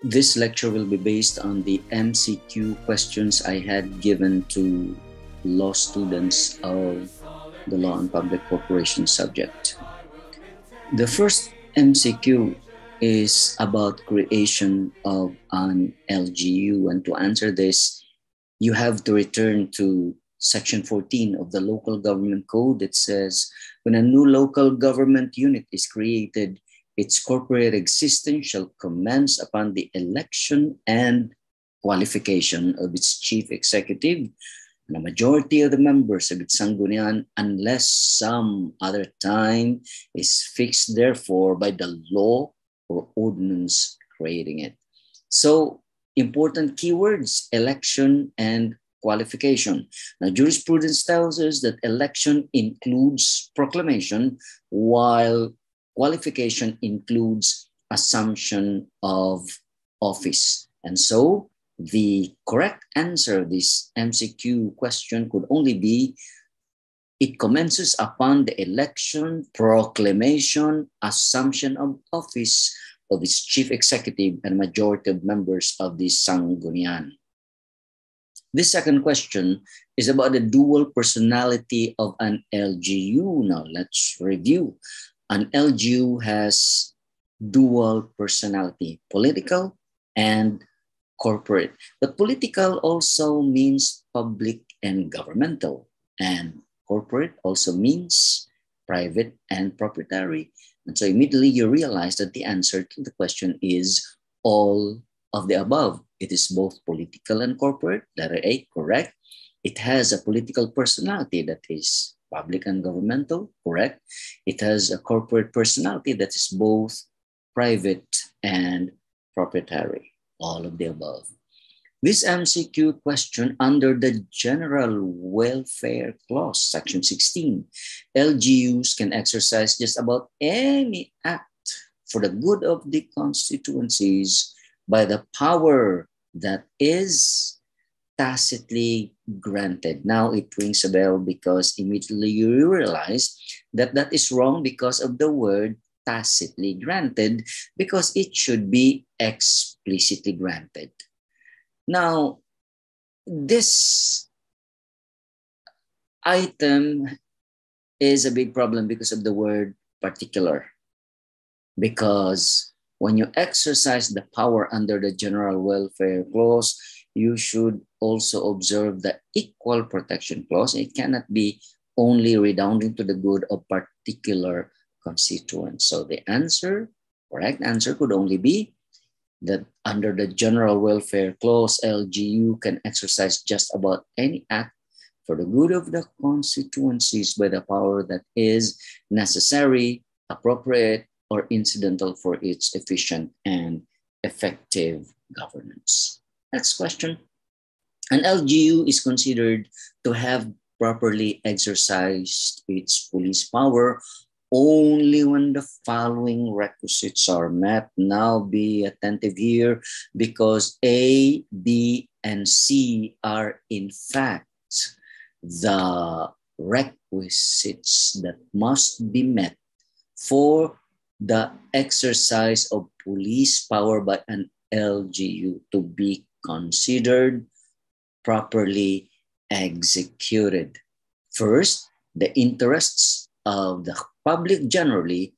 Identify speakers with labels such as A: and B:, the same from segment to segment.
A: This lecture will be based on the MCQ questions I had given to law students of the Law and Public Corporation subject. The first MCQ is about creation of an LGU, and to answer this, you have to return to Section 14 of the Local Government Code that says when a new local government unit is created, its corporate existence shall commence upon the election and qualification of its chief executive and a majority of the members of its sanggunian, unless some other time is fixed therefore by the law or ordinance creating it. So important keywords, election and qualification. Now, jurisprudence tells us that election includes proclamation, while qualification includes assumption of office. And so the correct answer of this MCQ question could only be it commences upon the election, proclamation, assumption of office of its chief executive and majority of members of the sanggunian. This second question is about the dual personality of an LGU. Now, let's review. An LGU has dual personality, political and corporate. But political also means public and governmental, and corporate also means private and proprietary. And so immediately you realize that the answer to the question is all of the above. It is both political and corporate. Letter A, correct. It has a political personality that is public and governmental, correct. It has a corporate personality that is both private and proprietary, all of the above. This MCQ question under the General Welfare Clause, Section 16, LGUs can exercise just about any act for the good of the constituencies by the power that is tacitly granted. Now it rings a bell because immediately you realize that that is wrong because of the word tacitly granted, because it should be explicitly granted. Now, this item is a big problem because of the word particular. Because when you exercise the power under the General Welfare Clause, you should also observe the Equal Protection Clause. It cannot be only redounding to the good of particular constituents. So the answer, correct answer could only be that under the General Welfare Clause, LGU can exercise just about any act for the good of the constituencies by the power that is necessary, appropriate, or incidental for its efficient and effective governance. Next question. An LGU is considered to have properly exercised its police power only when the following requisites are met. Now be attentive here because A, B, and C are in fact the requisites that must be met for the exercise of police power by an LGU to be considered properly executed. First, the interests of the public generally,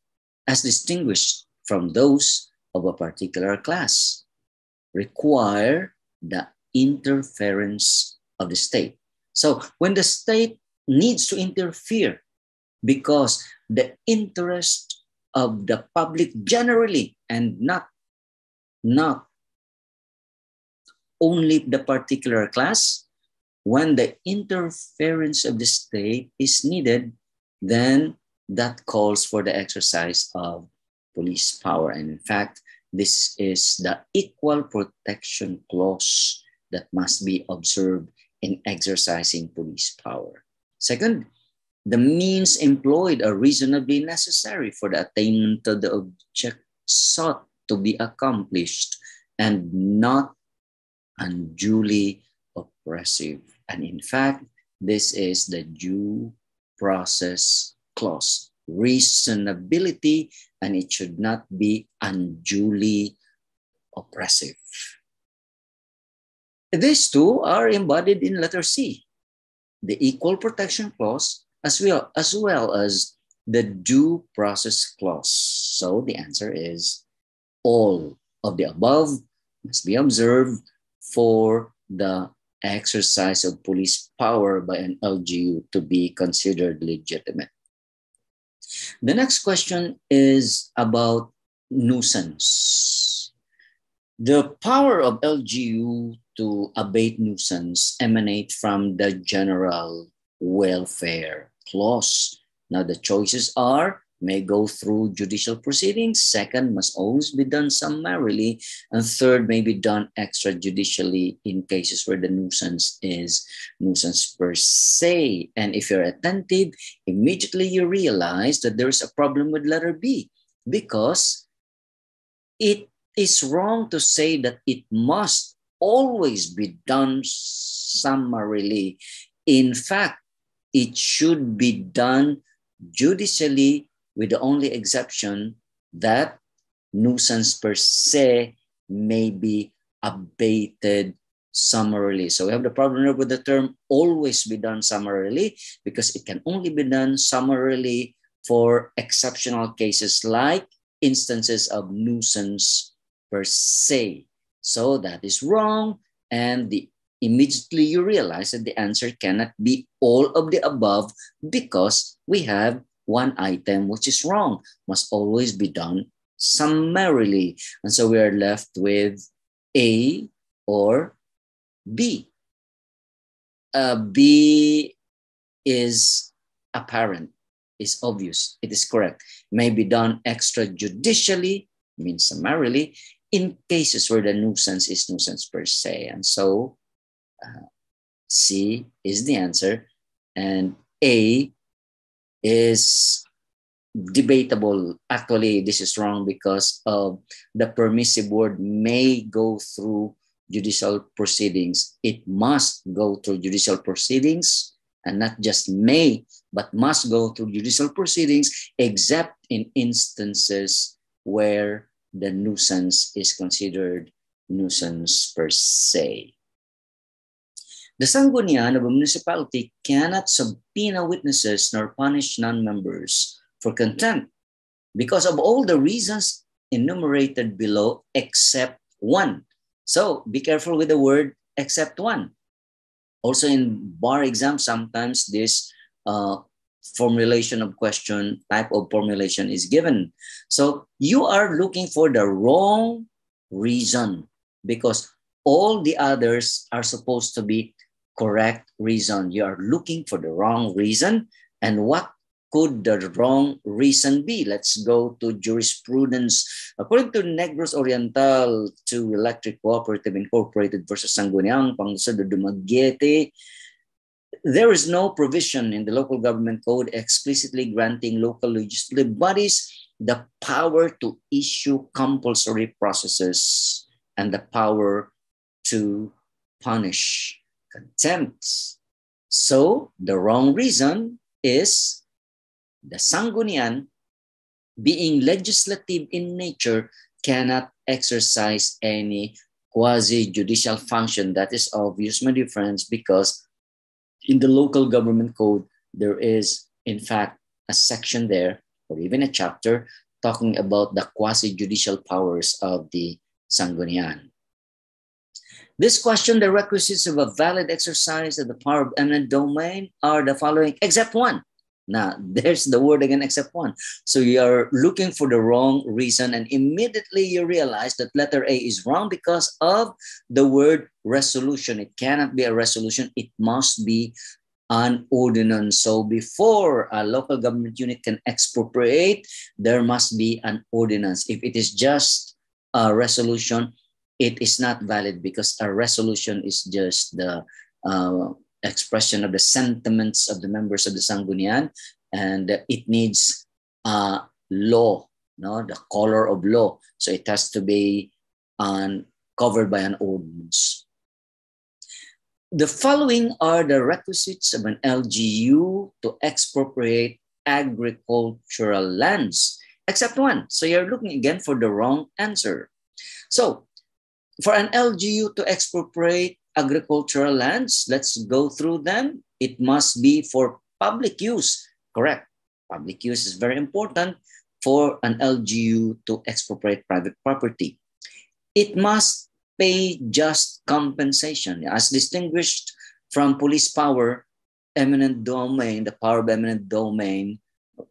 A: as distinguished from those of a particular class, require the interference of the state. So when the state needs to interfere because the interest of the public generally and not only the particular class, when the interference of the state is needed, then that calls for the exercise of police power. And in fact, this is the Equal Protection Clause that must be observed in exercising police power. Second, the means employed are reasonably necessary for the attainment of the object sought to be accomplished and not unduly oppressive. And in fact, this is the due process clause, reasonability, and it should not be unduly oppressive. These two are embodied in letter C, the Equal Protection Clause, as well as the Due Process Clause. So the answer is all of the above must be observed for the exercise of police power by an LGU to be considered legitimate. The next question is about nuisance. The power of LGU to abate nuisance emanate from the General Welfare Clause. Now the choices are: may go through judicial proceedings, second, must always be done summarily, and third, may be done extrajudicially in cases where the nuisance is nuisance per se. And if you're attentive, immediately you realize that there's a problem with letter B, because it is wrong to say that it must always be done summarily. In fact, it should be done judicially, with the only exception that nuisance per se may be abated summarily. So we have the problem with the term always be done summarily, because it can only be done summarily for exceptional cases like instances of nuisance per se. So that is wrong, and immediately you realize that the answer cannot be all of the above, because we have one item which is wrong, must always be done summarily. And so we are left with A or B. B is apparent, is obvious, it is correct. May be done extrajudicially, means summarily, in cases where the nuisance is nuisance per se. And so C is the answer, and A is debatable. Actually, this is wrong because of the permissive word may go through judicial proceedings. It must go through judicial proceedings, and not just may, but must go through judicial proceedings, except in instances where the nuisance is considered nuisance per se. The Sanggunian of a municipality cannot subpoena witnesses nor punish non-members for contempt because of all the reasons enumerated below except one. So be careful with the word except one. Also in bar exams, sometimes this formulation of question, type of formulation is given. So you are looking for the wrong reason, because all the others are supposed to be correct reason. You are looking for the wrong reason. And what could the wrong reason be? Let's go to jurisprudence. According to Negros Oriental to Electric Cooperative Incorporated versus Sangguniang, Pangusod de Dumaguete, there is no provision in the local government code explicitly granting local legislative bodies the power to issue compulsory processes and the power to punish contempt. So the wrong reason is the Sanggunian, being legislative in nature, cannot exercise any quasi-judicial function. That is obvious, my dear friends, because in the local government code, there is, in fact, a section there, or even a chapter, talking about the quasi-judicial powers of the Sanggunian. This question, the requisites of a valid exercise of the power of eminent domain are the following, except one. Now, there's the word again, except one. So you're looking for the wrong reason, and immediately you realize that letter A is wrong because of the word resolution. It cannot be a resolution. It must be an ordinance. So before a local government unit can expropriate, there must be an ordinance. If it is just a resolution, it is not valid, because a resolution is just the expression of the sentiments of the members of the Sanggunian, and it needs a law, no, the color of law. So it has to be covered by an ordinance. The following are the requisites of an LGU to expropriate agricultural lands, except one. So you're looking again for the wrong answer. So For an LGU to expropriate agricultural lands, let's go through them. It must be for public use. Correct. Public use is very important for an LGU to expropriate private property. It must pay just compensation. As distinguished from police power, eminent domain, the power of eminent domain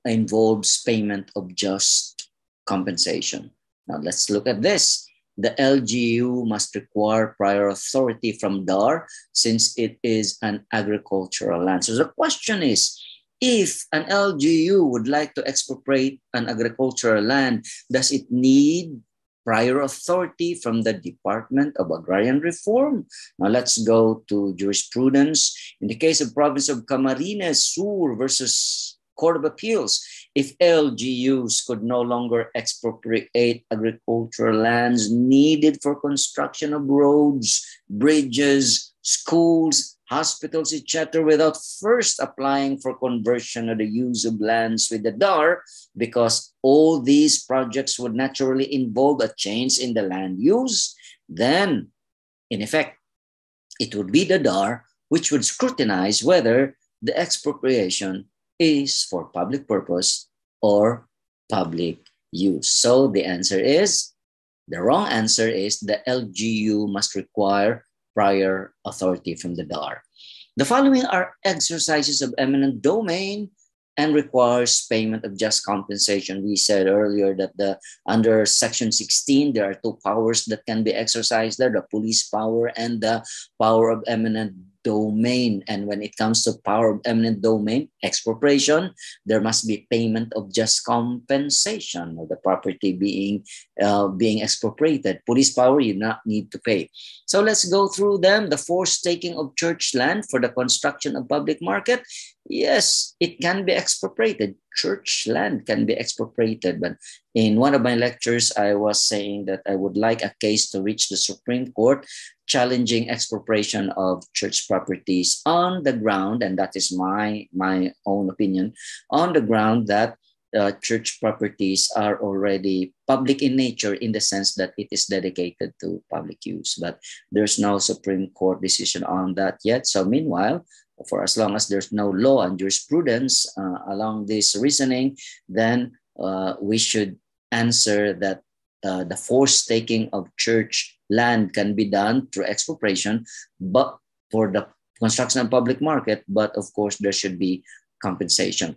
A: involves payment of just compensation. Now let's look at this. The LGU must require prior authority from DAR since it is an agricultural land. So the question is, if an LGU would like to expropriate an agricultural land, does it need prior authority from the Department of Agrarian Reform? Now let's go to jurisprudence. In the case of province of Camarines Sur versus Court of Appeals, if LGUs could no longer expropriate agricultural lands needed for construction of roads, bridges, schools, hospitals, etc., without first applying for conversion of the use of lands with the DAR, because all these projects would naturally involve a change in the land use, then, in effect, it would be the DAR which would scrutinize whether the expropriation is for public purpose or public use. So the answer is, the wrong answer is the LGU must require prior authority from the DAR. The following are exercises of eminent domain and requires payment of just compensation. We said earlier that under Section 16, there are two powers that can be exercised there, the police power and the power of eminent domain. And when it comes to power of eminent domain, expropriation, there must be payment of just compensation of the property being expropriated. Police power, you not need to pay. So let's go through them. The forced taking of church land for the construction of public market. Yes, it can be expropriated. Church land can be expropriated. But in one of my lectures, I was saying that I would like a case to reach the Supreme Court challenging expropriation of church properties on the ground, and that is my own opinion, on the ground that church properties are already public in nature in the sense that it is dedicated to public use. But there's no Supreme Court decision on that yet. So meanwhile, for as long as there's no law and jurisprudence along this reasoning, then we should answer that the forced taking of church land can be done through expropriation, but for the construction of public market, but of course there should be compensation.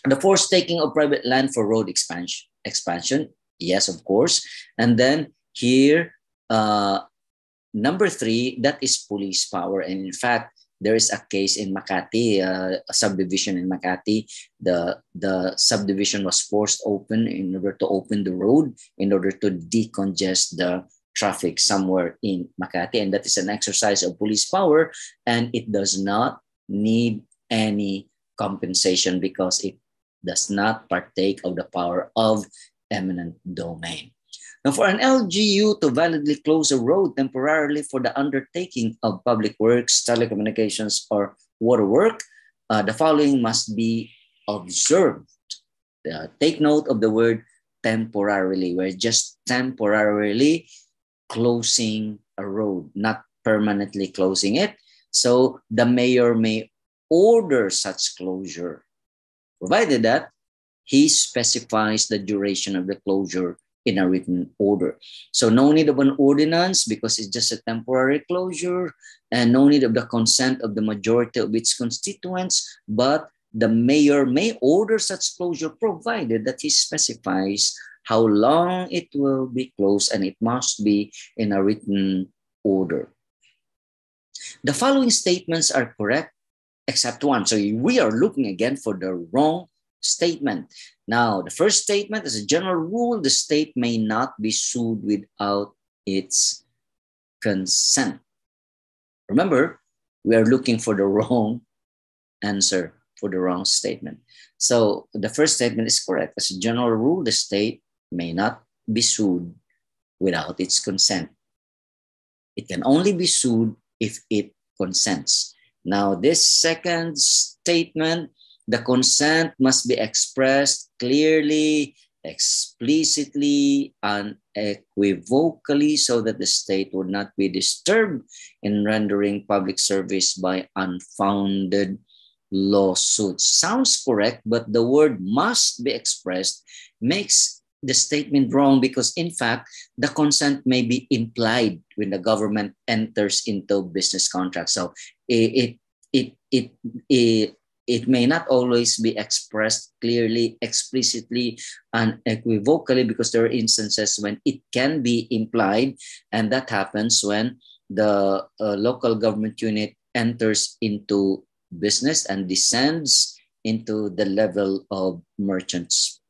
A: The forced taking of private land for road expansion, yes, of course. And then here, number 3, that is police power. And in fact, there is a case in Makati, a subdivision in Makati. The subdivision was forced open in order to open the road, in order to decongest the traffic somewhere in Makati. And that is an exercise of police power. And it does not need any compensation because it does not partake of the power of eminent domain. Now, for an LGU to validly close a road temporarily for the undertaking of public works, telecommunications, or water work, the following must be observed. Take note of the word temporarily. We're just temporarily closing a road, not permanently closing it. So the mayor may order such closure, provided that he specifies the duration of the closure in a written order. So no need of an ordinance because it's just a temporary closure, and no need of the consent of the majority of its constituents, but the mayor may order such closure provided that he specifies how long it will be closed, and it must be in a written order. The following statements are correct except one. So we are looking again for the wrong statement. Now, the first statement, as a general rule, the state may not be sued without its consent. Remember, we are looking for the wrong answer for the wrong statement. So the first statement is correct. As a general rule, the state may not be sued without its consent. It can only be sued if it consents. Now, this second statement, the consent must be expressed clearly explicitly, unequivocally, so that the state would not be disturbed in rendering public service by unfounded lawsuits. Sounds correct, but the word must be expressed makes the statement wrong, because in fact, the consent may be implied when the government enters into business contracts. So it, it, it, it, it may not always be expressed clearly, explicitly, and equivocally, because there are instances when it can be implied, and that happens when the local government unit enters into business and descends into the level of merchants.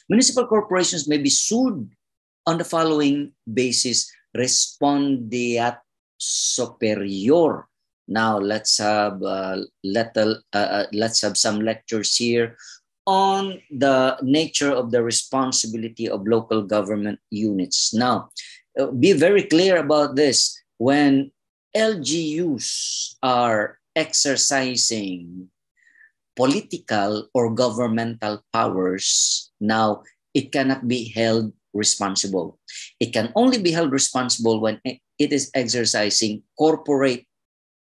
A: Municipal corporations may be sued on the following basis: respondeat superior. Now let's have some lectures here on the nature of the responsibility of local government units. Now, be very clear about this. When LGUs are exercising political or governmental powers, now it cannot be held responsible. It can only be held responsible when it is exercising corporate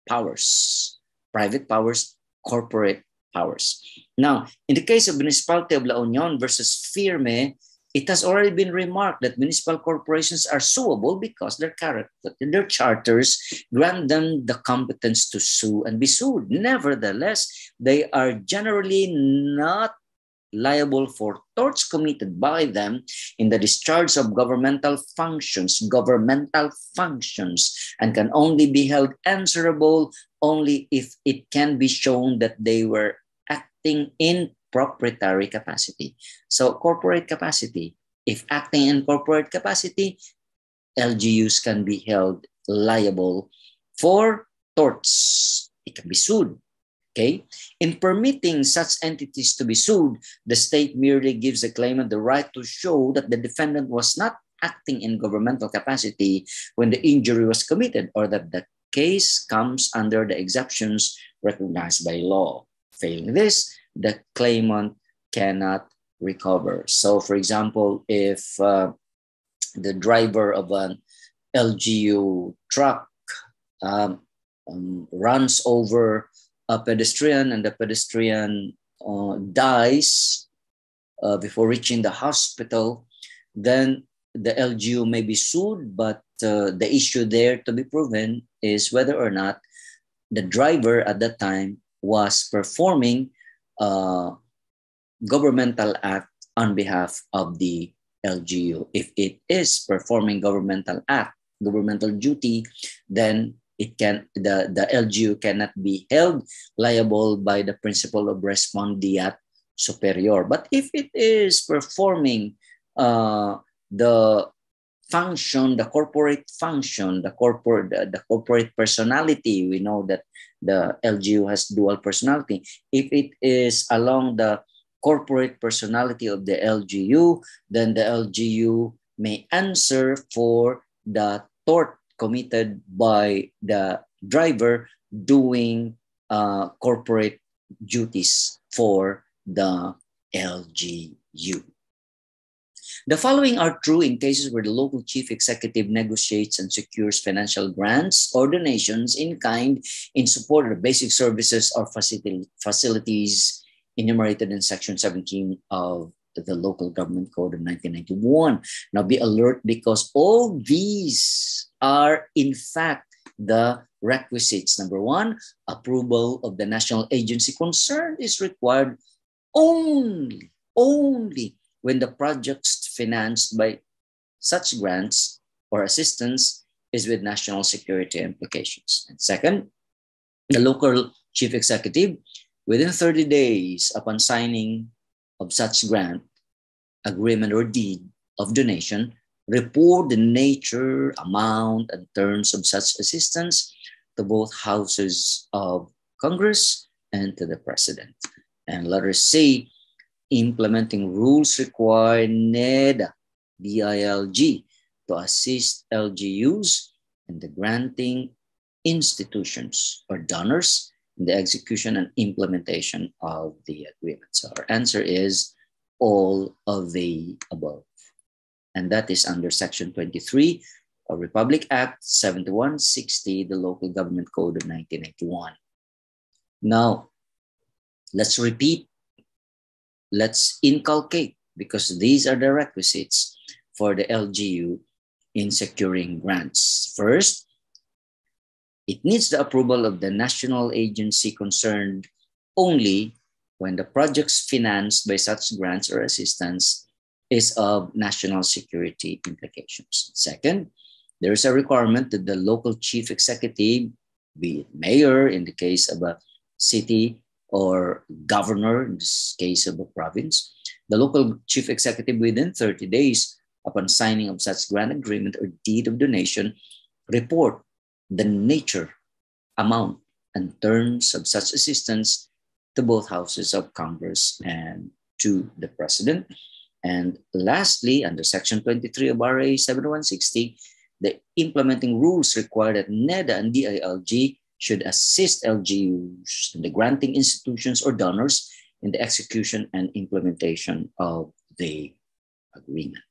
A: powers, private powers, corporate powers. Now, in the case of Municipality of La Union versus Firme, it has already been remarked that municipal corporations are suable because their charters grant them the competence to sue and be sued. Nevertheless, they are generally not liable for torts committed by them in the discharge of governmental functions, and can only be held answerable only if it can be shown that they were acting in proprietary capacity. So corporate capacity, if acting in corporate capacity, LGUs can be held liable for torts. It can be sued. Okay? In permitting such entities to be sued, the state merely gives the claimant the right to show that the defendant was not acting in governmental capacity when the injury was committed, or that the case comes under the exceptions recognized by law. Failing this, the claimant cannot recover. So, for example, if the driver of an LGU truck runs over a pedestrian and the pedestrian dies before reaching the hospital, then the LGU may be sued, but the issue there to be proven is whether or not the driver at that time was performing governmental act on behalf of the LGU. If it is performing governmental duty, then the LGU cannot be held liable by the principle of respondeat superior. But if it is performing the function, the corporate function, the corporate personality, we know that the LGU has dual personality. If it is along the corporate personality of the LGU, then the LGU may answer for the tort committed by the driver doing corporate duties for the LGU. The following are true in cases where the local chief executive negotiates and secures financial grants or donations in kind in support of the basic services or facilities enumerated in Section 17 of the Local Government Code of 1991. Now be alert, because all these are in fact the requisites. Number one, approval of the national agency concerned is required only when the projects financed by such grants or assistance is with national security implications. And second, the local chief executive, within 30 days upon signing of such grant, agreement, or deed of donation, report the nature, amount, and terms of such assistance to both houses of Congress and to the President. And letter C, implementing rules require NEDA, DILG, to assist LGUs and the granting institutions or donors in the execution and implementation of the agreement. So our answer is all of the above. And that is under Section 23 of Republic Act 7160, the Local Government Code of 1991. Now, let's repeat, let's inculcate, because these are the requisites for the LGU in securing grants. First, it needs the approval of the national agency concerned only when the projects financed by such grants or assistance is of national security implications. Second, there is a requirement that the local chief executive, be it mayor in the case of a city or governor in this case of a province, the local chief executive within 30 days upon signing of such grant agreement or deed of donation, report the nature, amount, and terms of such assistance to both houses of Congress and to the President. And lastly, under Section 23 of RA 7160, the implementing rules require that NEDA and DILG should assist LGUs and the granting institutions or donors in the execution and implementation of the agreement.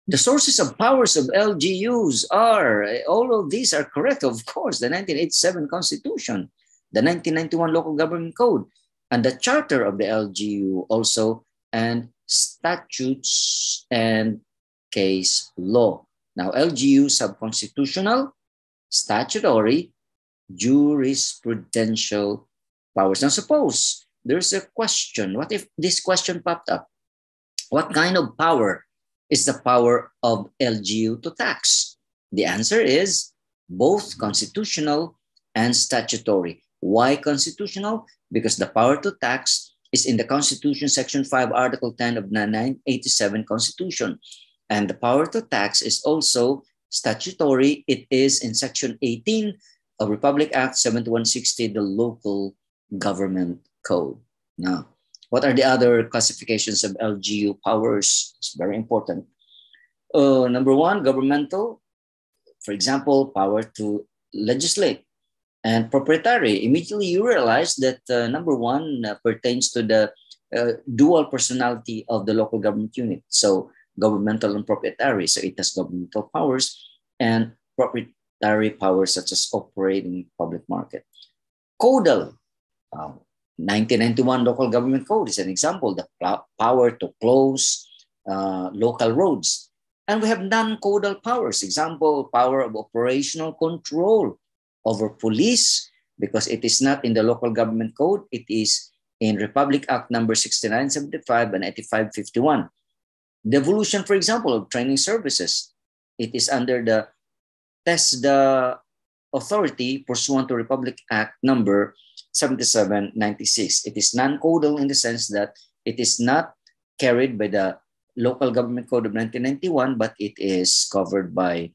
A: The sources of powers of LGUs are, all of these are correct, of course, the 1987 Constitution, the 1991 Local Government Code, and the Charter of the LGU also, and statutes and case law. Now, LGUs have constitutional, statutory, jurisprudential powers. Now, suppose there's a question. What if this question popped up? What kind of power is the power of LGU to tax? The answer is both constitutional and statutory. Why constitutional? Because the power to tax is in the Constitution, Section 5, Article 10 of the 1987 Constitution. And the power to tax is also statutory. It is in Section 18 of Republic Act 7160, the Local Government Code. Now, what are the other classifications of LGU powers? It's very important. Number one, governmental. For example, power to legislate. And proprietary. Immediately you realize that number one pertains to the dual personality of the local government unit. So governmental and proprietary. So it has governmental powers and proprietary powers such as operating public market. Codal. 1991 Local Government Code is an example, the power to close local roads. And we have non-codal powers, example, power of operational control over police, because it is not in the Local Government Code, it is in Republic Act number 6975 and 8551. Devolution, for example, of training services, it is under the TESDA authority pursuant to Republic Act number 7796. It is non-codal in the sense that it is not carried by the Local Government Code of 1991, but it is covered by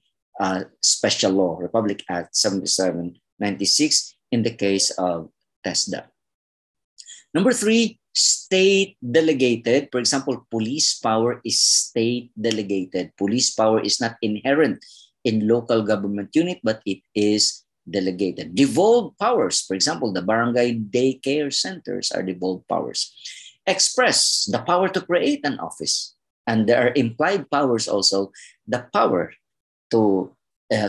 A: special law, Republic Act 7796, in the case of TESDA. Number three, state delegated. For example, police power is state delegated. Police power is not inherent in local government unit, but it is delegated. Devolved powers, for example, the barangay daycare centers are devolved powers. Express, the power to create an office. And there are implied powers also. The power to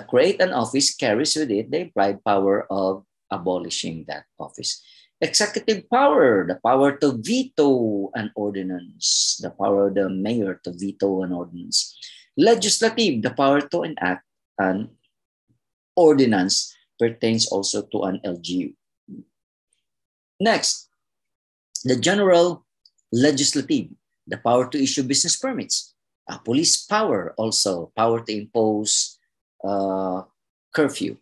A: create an office carries with it the implied power of abolishing that office. Executive power, the power to veto an ordinance, the power of the mayor to veto an ordinance. Legislative, the power to enact an ordinance, pertains also to an LGU. Next, the general legislative, the power to issue business permits. Police power also, power to impose curfew.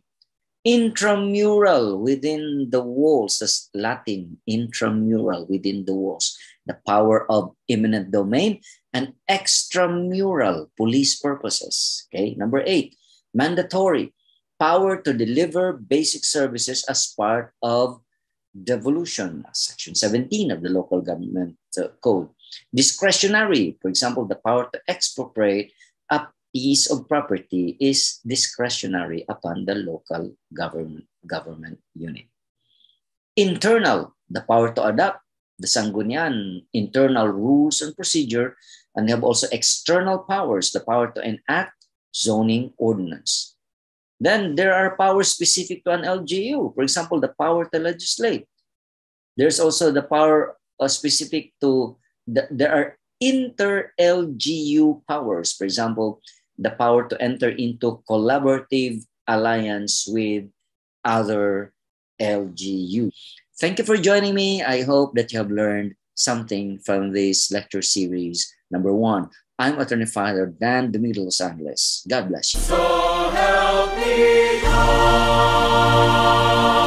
A: Intramural, within the walls, that's Latin, intramural, within the walls, the power of eminent domain. And extramural, police purposes. Okay, number 8, mandatory, power to deliver basic services as part of devolution, Section 17 of the Local Government Code. Discretionary, for example, the power to expropriate a piece of property is discretionary upon the local government unit. Internal, the power to adopt the Sanggunian, internal rules and procedure, and we have also external powers, the power to enact zoning ordinance. Then there are powers specific to an LGU. For example, the power to legislate. There's also the power specific to, there are inter-LGU powers. For example, the power to enter into collaborative alliance with other LGU. Thank you for joining me. I hope that you have learned something from this lecture series. Number 1, I'm Attorney Father Dan Domingo Los Angeles. God bless you. So help me God.